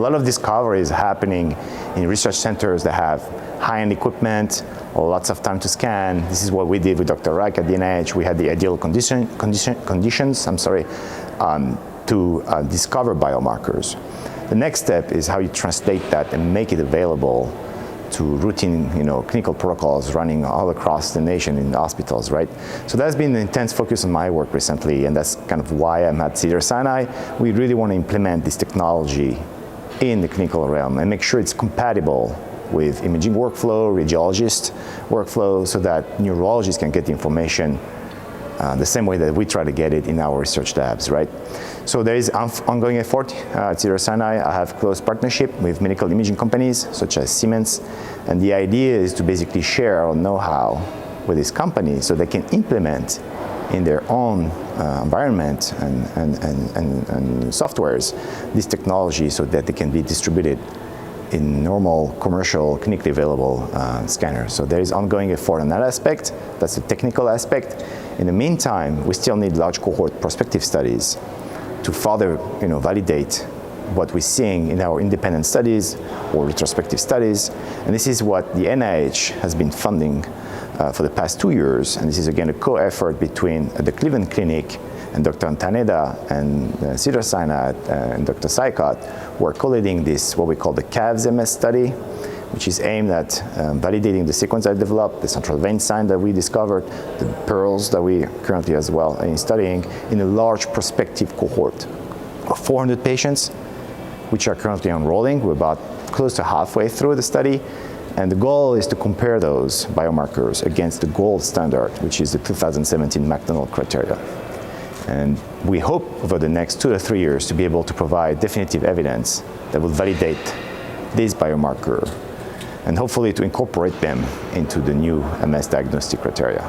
lot of discovery is happening in research centers that have high-end equipment or lots of time to scan. This is what we did with Dr. Reich at the NIH. We had the ideal conditions to discover biomarkers. The next step is how you translate that and make it available to routine, clinical protocols running all across the nation in the hospitals, right? So that's been an intense focus on my work recently, and that's kind of why I'm at Cedars-Sinai. We really want to implement this technology in the clinical realm and make sure it's compatible with imaging workflow, radiologist workflow, so that neurologists can get the information the same way that we try to get it in our research labs, right? So there is ongoing effort at Cedars-Sinai. I have close partnership with medical imaging companies such as Siemens, and the idea is to basically share our know-how with these companies so they can implement in their own environment and softwares this technology so that they can be distributed in normal, commercial, clinically available scanners. So there is ongoing effort on that aspect. That's the technical aspect. In the meantime, we still need large cohort prospective studies to further validate what we're seeing in our independent studies or retrospective studies. And this is what the NIH has been funding for the past 2 years. And this is again a co-effort between the Cleveland Clinic and Dr. Antaneda and Cedars-Sinai and Dr. Sykot. We're collating this, what we call the CAVS-MS study, which is aimed at validating the sequence I developed, the central vein sign that we discovered, the pearls that we currently as well are studying in a large prospective cohort of 400 patients, which are currently enrolling. We're about close to halfway through the study. And the goal is to compare those biomarkers against the gold standard, which is the 2017 McDonald criteria. And we hope over the next 2 to 3 years to be able to provide definitive evidence that will validate this biomarker and hopefully to incorporate them into the new MS diagnostic criteria.